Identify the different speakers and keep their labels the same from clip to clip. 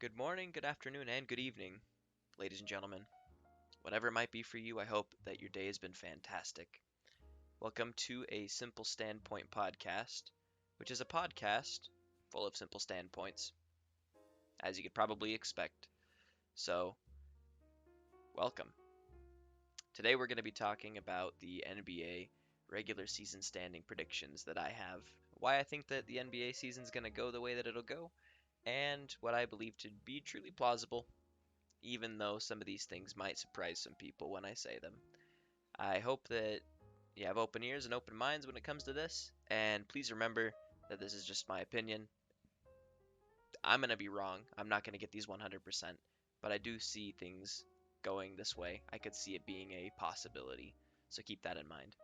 Speaker 1: Good morning, good afternoon, and good evening, ladies and gentlemen. Whatever it might be for you, I hope that your day has been fantastic. Welcome to a Simple Standpoint podcast, which is a podcast full of simple standpoints, as you could probably expect. So, welcome. Today we're going to be talking about the NBA regular season standing predictions that I have, why I think that the NBA season is going to go the way that it'll go, and what I believe to be truly plausible even though some of these things might surprise some people when I say them. I hope that you have open ears and open minds when it comes to this, and please remember that this is just my opinion. I'm going to be wrong. I'm not going to get these 100%, but I do see things going this way. I could see it being a possibility, so keep that in mind.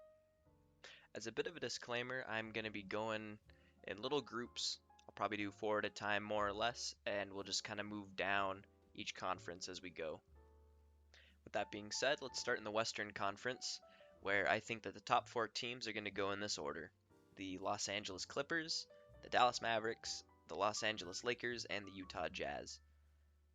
Speaker 1: As a bit of a disclaimer, I'm going to be going in little groups. I'll probably do four at a time, more or less, and we'll just kind of move down each conference as we go. With that being said, let's start in the Western Conference, where I think that the top four teams are going to go in this order: the Los Angeles Clippers, the Dallas Mavericks, the Los Angeles Lakers, and the Utah Jazz.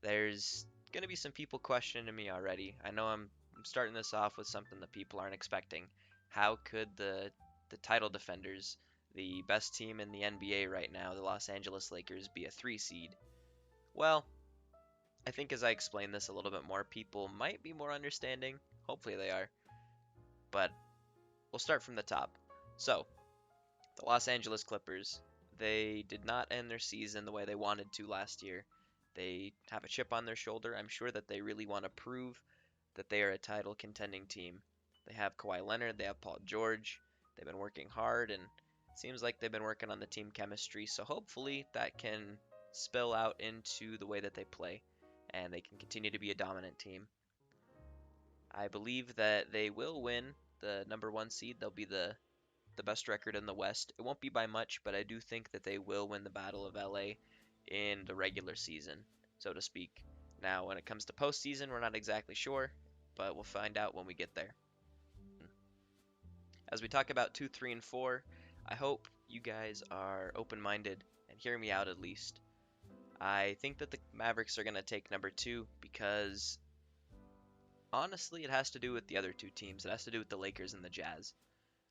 Speaker 1: There's going to be some people questioning me already. I know I'm starting this off with something that people aren't expecting. How could the title defenders, the best team in the NBA right now, the Los Angeles Lakers, be a 3 seed? Well, I think as I explain this a little bit more, people might be more understanding. Hopefully they are. But we'll start from the top. So, the Los Angeles Clippers, they did not end their season the way they wanted to last year. They have a chip on their shoulder. I'm sure that they really want to prove that they are a title contending team. They have Kawhi Leonard, they have Paul George. They've been working hard, and it seems like they've been working on the team chemistry. So hopefully that can spill out into the way that they play, and they can continue to be a dominant team. I believe that they will win the number one seed. They'll be the best record in the West. It won't be by much, but I do think that they will win the Battle of LA in the regular season, so to speak. Now, when it comes to postseason, we're not exactly sure, but we'll find out when we get there. As we talk about 2, 3, and 4, I hope you guys are open minded and hear me out at least. I think that the Mavericks are going to take number 2 because honestly, it has to do with the other two teams. It has to do with the Lakers and the Jazz.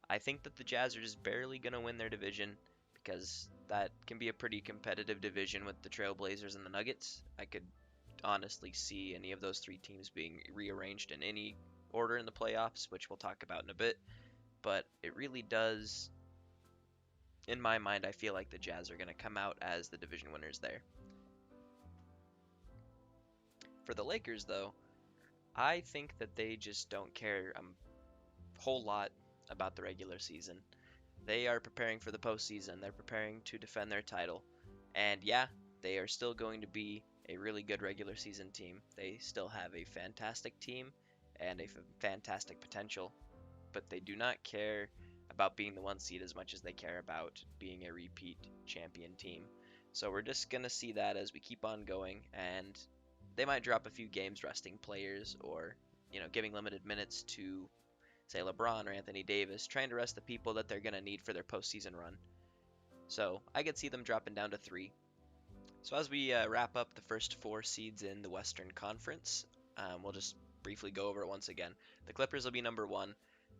Speaker 1: I think that the Jazz are just barely going to win their division because that can be a pretty competitive division with the Trailblazers and the Nuggets. I could honestly see any of those three teams being rearranged in any order in the playoffs, which we'll talk about in a bit. But it really does, in my mind, I feel like the Jazz are going to come out as the division winners there. For the Lakers, though, I think that they just don't care a whole lot about the regular season. They are preparing for the postseason. They're preparing to defend their title. And yeah, they are still going to be a really good regular season team. They still have a fantastic team and a fantastic potential, but they do not care about being the one seed as much as they care about being a repeat champion team. So we're just going to see that as we keep on going, and they might drop a few games resting players or, giving limited minutes to say LeBron or Anthony Davis, trying to rest the people that they're going to need for their postseason run. So I could see them dropping down to 3. So as we wrap up the first 4 seeds in the Western Conference, we'll just briefly go over it once again. The Clippers will be number 1.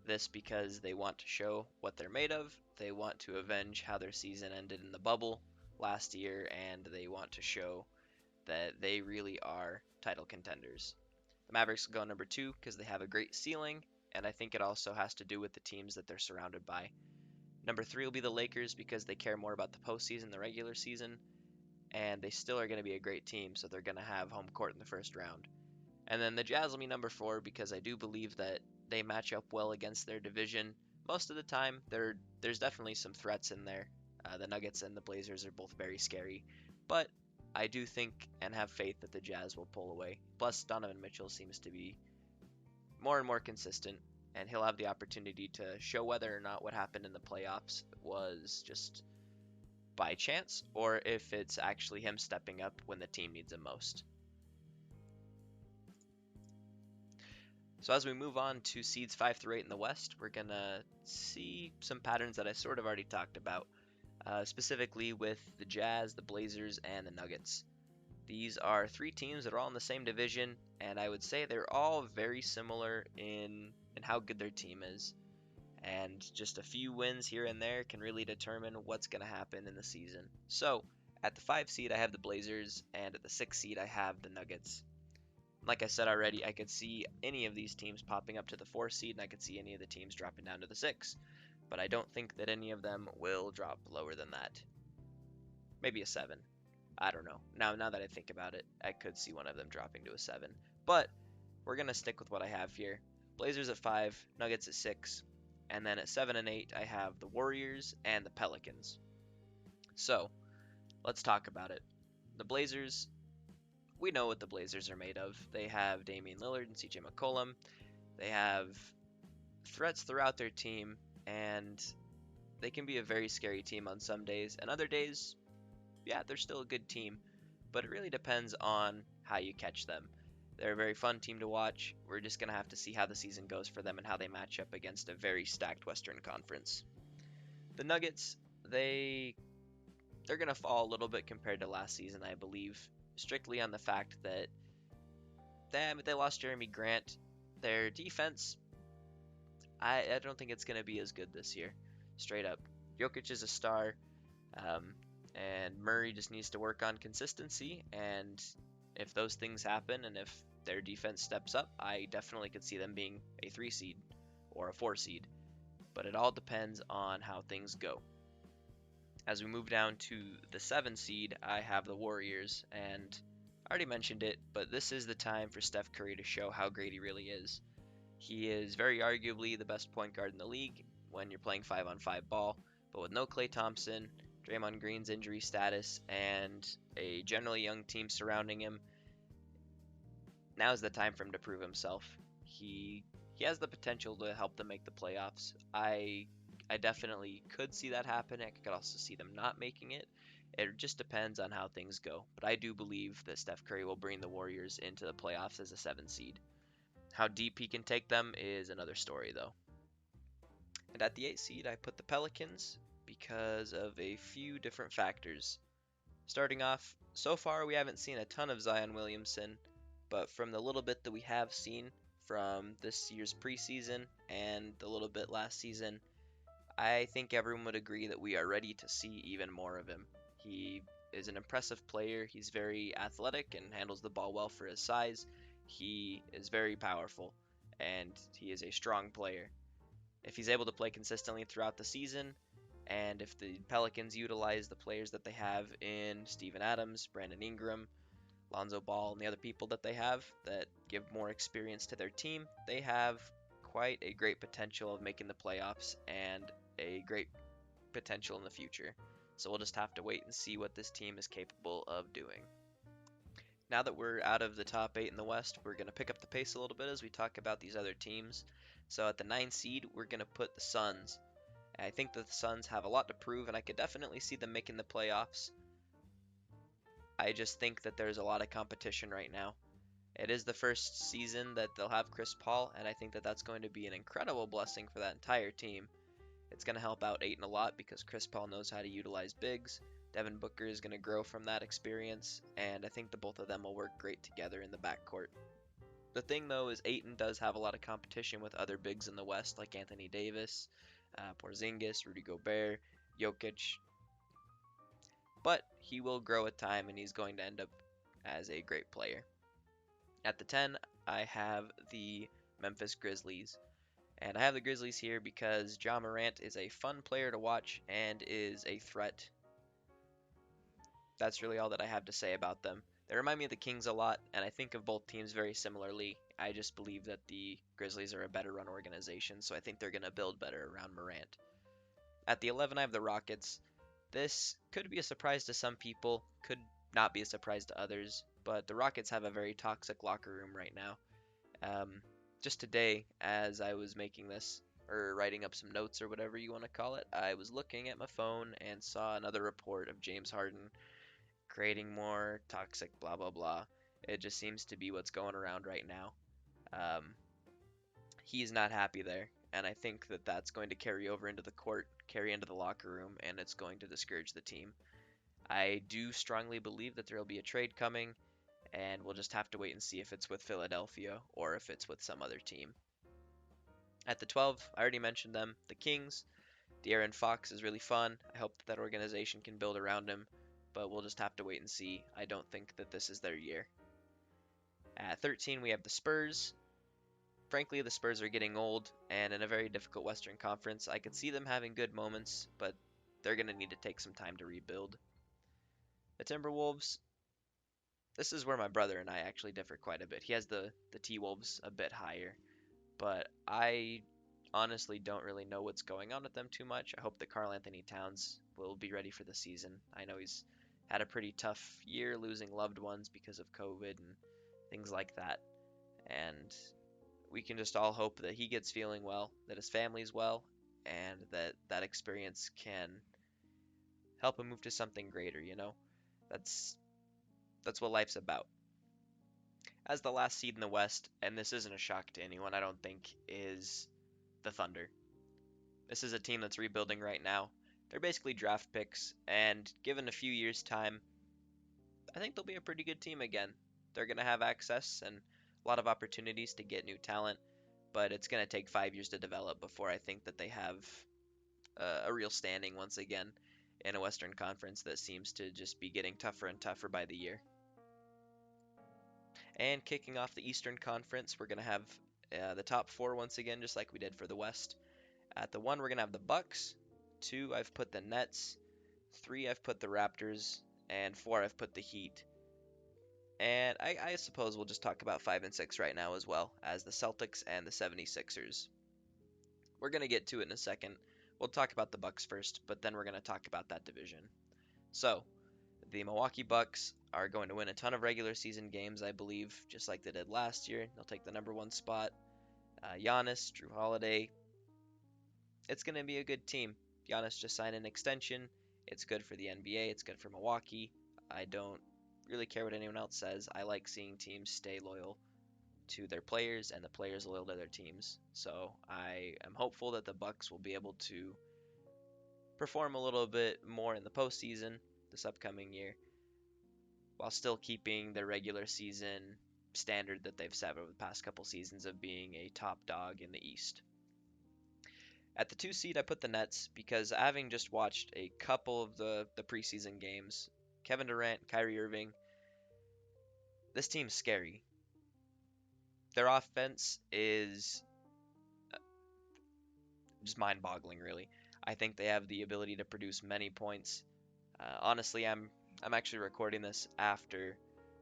Speaker 1: This because they want to show what they're made of. They want to avenge how their season ended in the bubble last year, and they want to show that they really are title contenders. The Mavericks will go number 2 because they have a great ceiling, and I think it also has to do with the teams that they're surrounded by. Number 3 will be the Lakers because they care more about the postseason than the regular season, and they still are going to be a great team, so they're going to have home court in the first round. And then the Jazz will be number 4 because I do believe that they match up well against their division. Most of the time, there's definitely some threats in there. The Nuggets and the Blazers are both very scary, but I do think and have faith that the Jazz will pull away. Plus, Donovan Mitchell seems to be more and more consistent, and he'll have the opportunity to show whether or not what happened in the playoffs was just by chance or if it's actually him stepping up when the team needs him most. So as we move on to seeds 5 through 8 in the West, we're going to see some patterns that I sort of already talked about, specifically with the Jazz, the Blazers, and the Nuggets. These are three teams that are all in the same division, and I would say they're all very similar in how good their team is. And just a few wins here and there can really determine what's going to happen in the season. So, at the 5 seed, I have the Blazers, and at the 6 seed, I have the Nuggets. Like I said already, I could see any of these teams popping up to the 4 seed, and I could see any of the teams dropping down to the 6. But I don't think that any of them will drop lower than that. Maybe a 7. I don't know. Now that I think about it, I could see one of them dropping to a 7. But we're going to stick with what I have here. Blazers at 5, Nuggets at 6, and then at 7 and 8, I have the Warriors and the Pelicans. So, let's talk about it. The Blazers, we know what the Blazers are made of. They have Damian Lillard and CJ McCollum. They have threats throughout their team, and they can be a very scary team on some days, and other days, yeah, they're still a good team, but it really depends on how you catch them. They're a very fun team to watch. We're just going to have to see how the season goes for them and how they match up against a very stacked Western Conference. The Nuggets, they're going to fall a little bit compared to last season, I believe, strictly on the fact that they lost Jeremy Grant. Their defense, I don't think it's going to be as good this year, straight up. Jokic is a star. And Murray just needs to work on consistency, and if those things happen and if their defense steps up, I definitely could see them being a 3 seed or a 4 seed, but it all depends on how things go. As we move down to the 7 seed, I have the Warriors, and I already mentioned it, but this is the time for Steph Curry to show how great he really is. He is very arguably the best point guard in the league when you're playing 5-on-5 ball, but with no Klay Thompson, Draymond Green's injury status, and a generally young team surrounding him, now's the time for him to prove himself. He has the potential to help them make the playoffs. I definitely could see that happen. I could also see them not making it. It just depends on how things go. But I do believe that Steph Curry will bring the Warriors into the playoffs as a 7 seed. How deep he can take them is another story, though. And at the 8 seed, I put the Pelicans because of a few different factors. Starting off, so far we haven't seen a ton of Zion Williamson, but from the little bit that we have seen from this year's preseason and the little bit last season, I think everyone would agree that we are ready to see even more of him. He is an impressive player. He's very athletic and handles the ball well for his size. He is very powerful, and he is a strong player. If he's able to play consistently throughout the season, and if the Pelicans utilize the players that they have in Steven Adams, Brandon Ingram, Lonzo Ball, and the other people that they have that give more experience to their team, they have quite a great potential of making the playoffs and a great potential in the future. So we'll just have to wait and see what this team is capable of doing. Now that we're out of the top 8 in the West, we're going to pick up the pace a little bit as we talk about these other teams. So at the 9 seed, we're going to put the Suns. I think that the Suns have a lot to prove, and I could definitely see them making the playoffs. I just think that there's a lot of competition right now. It is the first season that they'll have Chris Paul, and I think that that's going to be an incredible blessing for that entire team. It's going to help out Ayton a lot because Chris Paul knows how to utilize bigs. Devin Booker is going to grow from that experience, and I think the both of them will work great together in the backcourt. The thing, though, is Ayton does have a lot of competition with other bigs in the West, like Anthony Davis, Porzingis, Rudy Gobert, Jokic. But he will grow with time, and he's going to end up as a great player. At the 10, I have the Memphis Grizzlies. And I have the Grizzlies here because Ja Morant is a fun player to watch and is a threat. That's really all that I have to say about them. They remind me of the Kings a lot, and I think of both teams very similarly. I just believe that the Grizzlies are a better run organization, so I think they're going to build better around Morant. At the 11, I have the Rockets. This could be a surprise to some people, could not be a surprise to others, but the Rockets have a very toxic locker room right now. Just today, as I was making this, or writing up some notes or whatever you want to call it, I was looking at my phone and saw another report of James Harden creating more toxic blah blah blah. It just seems to be what's going around right now. He's not happy there, and I think that that's going to carry over into the court, carry into the locker room, and it's going to discourage the team. I do strongly believe that there will be a trade coming, and we'll just have to wait and see if it's with Philadelphia or if it's with some other team. At the 12, I already mentioned them, the Kings. De'Aaron Fox is really fun. I hope that organization can build around him, but we'll just have to wait and see. I don't think that this is their year. At 13, we have the Spurs. Frankly, the Spurs are getting old, and in a very difficult Western Conference, I could see them having good moments, but they're going to need to take some time to rebuild. The Timberwolves, this is where my brother and I actually differ quite a bit. He has the T-Wolves a bit higher, but I honestly don't really know what's going on with them too much. I hope that Karl Anthony Towns will be ready for the season. I know he's had a pretty tough year losing loved ones because of COVID and things like that. And we can just all hope that he gets feeling well, that his family's well, and that that experience can help him move to something greater, you know? That's that's what life's about. As the last seed in the West, and this isn't a shock to anyone, I don't think, is the Thunder. This is a team that's rebuilding right now. They're basically draft picks, and given a few years' time, I think they'll be a pretty good team again. They're going to have access and a lot of opportunities to get new talent, but it's going to take 5 years to develop before I think that they have a real standing once again in a Western Conference that seems to just be getting tougher and tougher by the year. And kicking off the Eastern Conference, we're going to have the top four once again, just like we did for the West. At the 1, we're going to have the Bucks. 2, I've put the Nets. 3, I've put the Raptors. And 4, I've put the Heat. And I suppose we'll just talk about 5 and 6 right now as well, as the Celtics and the 76ers. We're going to get to it in a second. We'll talk about the Bucks first, but then we're going to talk about that division. So, the Milwaukee Bucks are going to win a ton of regular season games, I believe, just like they did last year. They'll take the number 1 spot. Giannis, Jrue Holiday. It's going to be a good team. Giannis just signed an extension. It's good for the NBA. It's good for Milwaukee. I don't really care what anyone else says. I like seeing teams stay loyal to their players and the players loyal to their teams. So I am hopeful that the Bucks will be able to perform a little bit more in the postseason this upcoming year, while still keeping their regular season standard that they've set over the past couple seasons of being a top dog in the East. At the 2 seed, I put the Nets because having just watched a couple of the preseason games, Kevin Durant, Kyrie Irving, this team's scary. Their offense is just mind-boggling, really. I think they have the ability to produce many points. Honestly, I'm actually recording this after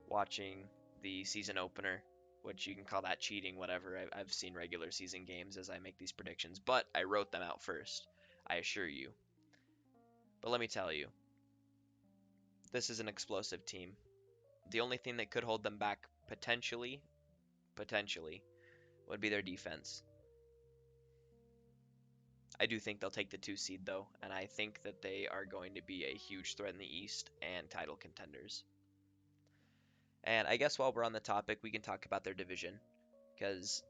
Speaker 1: watching the season opener, which you can call that cheating, whatever. I've seen regular season games as I make these predictions, but I wrote them out first, I assure you. But let me tell you, this is an explosive team. The only thing that could hold them back potentially, would be their defense. I do think they'll take the 2 seed though, and I think that they are going to be a huge threat in the East and title contenders. And I guess while we're on the topic, we can talk about their division, because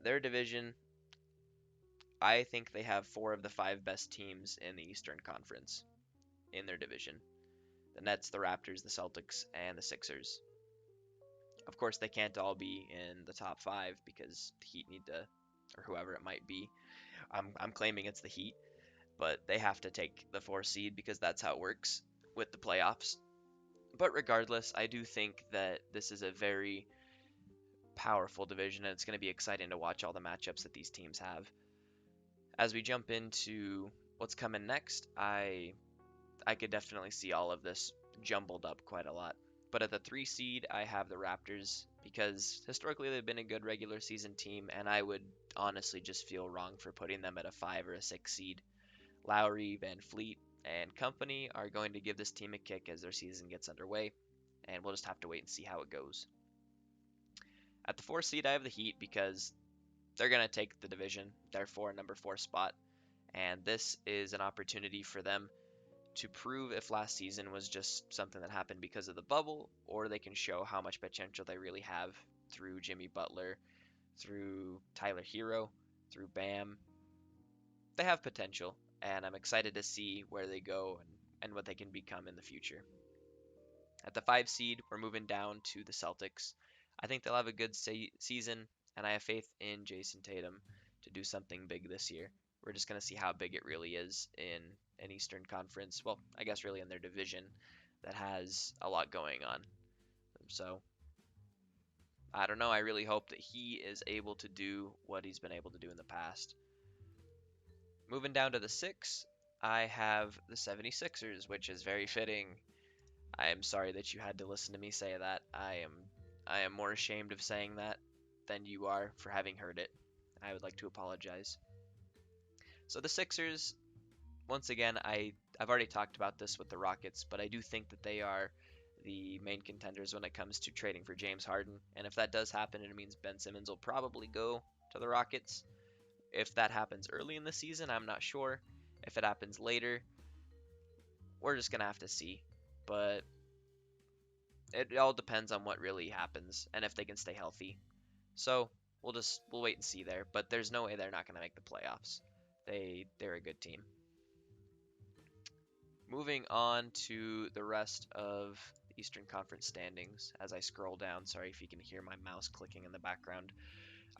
Speaker 1: their division, I think they have 4 of the 5 best teams in the Eastern Conference in their division. The Nets, the Raptors, the Celtics, and the Sixers. Of course, they can't all be in the top 5 because the Heat need to, or whoever it might be. I'm claiming it's the Heat, but they have to take the 4 seed because that's how it works with the playoffs. But regardless, I do think that this is a very powerful division, and it's going to be exciting to watch all the matchups that these teams have. As we jump into what's coming next, I could definitely see all of this jumbled up quite a lot. But at the 3 seed, I have the Raptors because historically they've been a good regular season team, and I would honestly just feel wrong for putting them at a 5 or a 6 seed. Lowry, Van Fleet, and company are going to give this team a kick as their season gets underway, and we'll just have to wait and see how it goes. At the 4 seed, I have the Heat because they're going to take the division, therefore number 4 spot, and this is an opportunity for them to prove if last season was just something that happened because of the bubble, or they can show how much potential they really have through Jimmy Butler, through Tyler Hero, through Bam. They have potential, and I'm excited to see where they go and what they can become in the future. At the 5 seed, we're moving down to the Celtics. I think they'll have a good season, and I have faith in Jason Tatum to do something big this year. We're just going to see how big it really is in an Eastern Conference. Well, I guess really in their division that has a lot going on. So, I don't know. I really hope that he is able to do what he's been able to do in the past. Moving down to the 6, I have the 76ers, which is very fitting. I am sorry that you had to listen to me say that. I am more ashamed of saying that than you are for having heard it. I would like to apologize. So the Sixers, once again, I've already talked about this with the Rockets, but I do think that they are the main contenders when it comes to trading for James Harden. And if that does happen, it means Ben Simmons will probably go to the Rockets. If that happens early in the season, I'm not sure. If it happens later, we're just gonna have to see. But it all depends on what really happens and if they can stay healthy. So we'll wait and see there. But there's no way they're not gonna make the playoffs. They're a good team. Moving on to the rest of the Eastern Conference standings. As I scroll down, sorry if you can hear my mouse clicking in the background.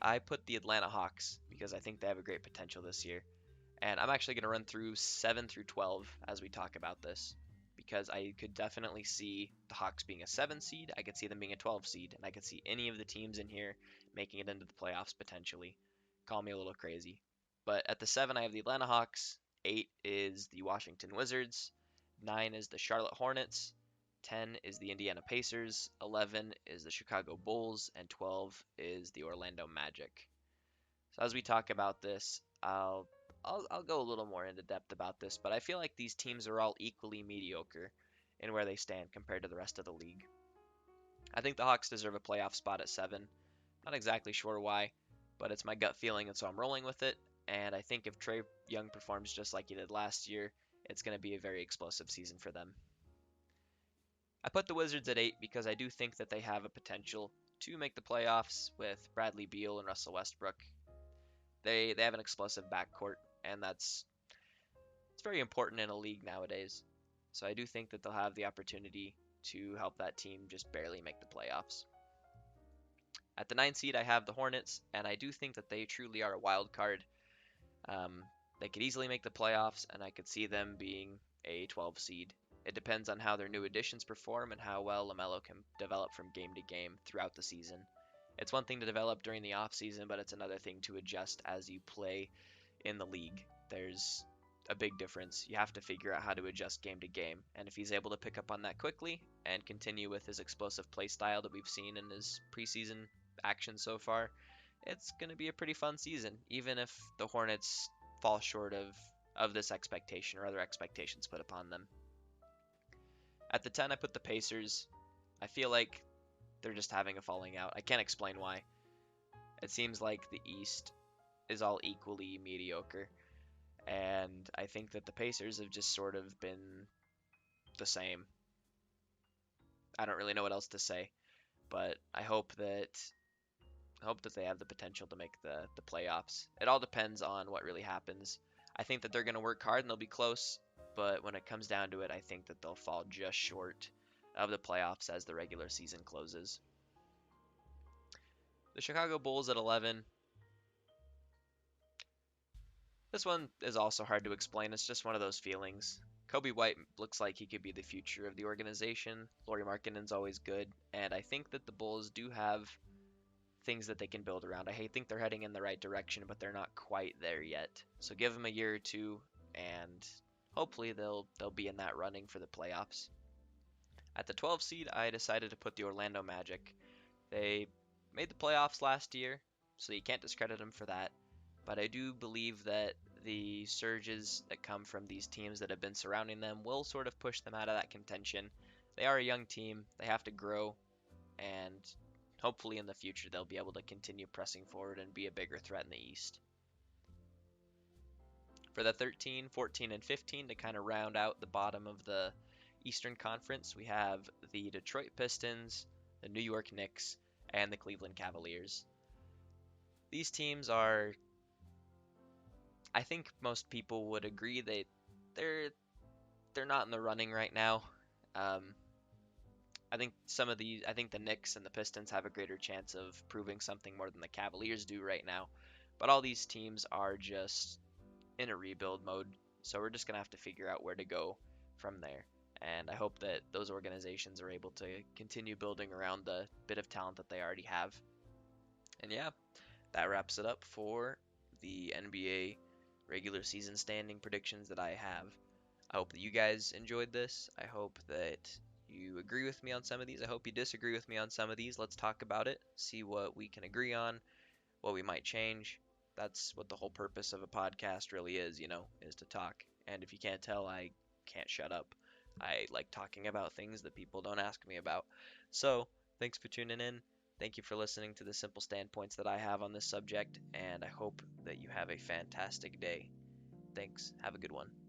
Speaker 1: I put the Atlanta Hawks because I think they have a great potential this year. And I'm actually going to run through 7 through 12 as we talk about this because I could definitely see the Hawks being a 7 seed, I could see them being a 12 seed, and I could see any of the teams in here making it into the playoffs potentially. Call me a little crazy. But at the 7, I have the Atlanta Hawks, 8 is the Washington Wizards, 9 is the Charlotte Hornets, 10 is the Indiana Pacers, 11 is the Chicago Bulls, and 12 is the Orlando Magic. So as we talk about this, I'll go a little more into depth about this, but I feel like these teams are all equally mediocre in where they stand compared to the rest of the league. I think the Hawks deserve a playoff spot at 7. Not exactly sure why, but it's my gut feeling, and so I'm rolling with it. And I think if Trae Young performs just like he did last year, it's going to be a very explosive season for them. I put the Wizards at 8 because I do think that they have a potential to make the playoffs with Bradley Beal and Russell Westbrook. They have an explosive backcourt, and it's very important in a league nowadays. So I do think that they'll have the opportunity to help that team just barely make the playoffs. At the 9 seed, I have the Hornets, and I do think that they truly are a wild card. They could easily make the playoffs, and I could see them being a 12 seed. It depends on how their new additions perform and how well LaMelo can develop from game to game throughout the season. It's one thing to develop during the offseason, but it's another thing to adjust as you play in the league. There's a big difference. You have to figure out how to adjust game to game, and if he's able to pick up on that quickly and continue with his explosive play style that we've seen in his preseason action so far, it's going to be a pretty fun season, even if the Hornets fall short of this expectation or other expectations put upon them. At the 10, I put the Pacers. I feel like they're just having a falling out. I can't explain why. It seems like the East is all equally mediocre, and I think that the Pacers have just sort of been the same. I don't really know what else to say, but I hope that they have the potential to make the playoffs. It all depends on what really happens. I think that they're going to work hard and they'll be close, but when it comes down to it, I think that they'll fall just short of the playoffs as the regular season closes. The Chicago Bulls at 11. This one is also hard to explain. It's just one of those feelings. Kobe White looks like he could be the future of the organization. Lauri Markkanen's always good, and I think that the Bulls do have things that they can build around. I think they're heading in the right direction, but they're not quite there yet. So give them a year or two, and hopefully they'll be in that running for the playoffs. At the 12 seed, I decided to put the Orlando Magic. They made the playoffs last year, so you can't discredit them for that. But I do believe that the surges that come from these teams that have been surrounding them will sort of push them out of that contention. They are a young team. They have to grow, and hopefully in the future they'll be able to continue pressing forward and be a bigger threat in the East. For the 13, 14, and 15 to kind of round out the bottom of the Eastern Conference, we have the Detroit Pistons, the New York Knicks, and the Cleveland Cavaliers. These teams are, I think most people would agree that they're not in the running right now. I think the Knicks and the Pistons have a greater chance of proving something more than the Cavaliers do right now. But all these teams are just in a rebuild mode, so we're just gonna have to figure out where to go from there. And I hope that those organizations are able to continue building around the bit of talent that they already have. And yeah, that wraps it up for the NBA regular season standing predictions that I have. I hope that you guys enjoyed this. I hope that you agree with me on some of these. I hope you disagree with me on some of these. Let's talk about it, see what we can agree on, what we might change. That's what the whole purpose of a podcast really is, is to talk. And if you can't tell, I can't shut up. I like talking about things that people don't ask me about. So, thanks for tuning in. Thank you for listening to the simple standpoints that I have on this subject, and I hope that you have a fantastic day. Thanks. Have a good one.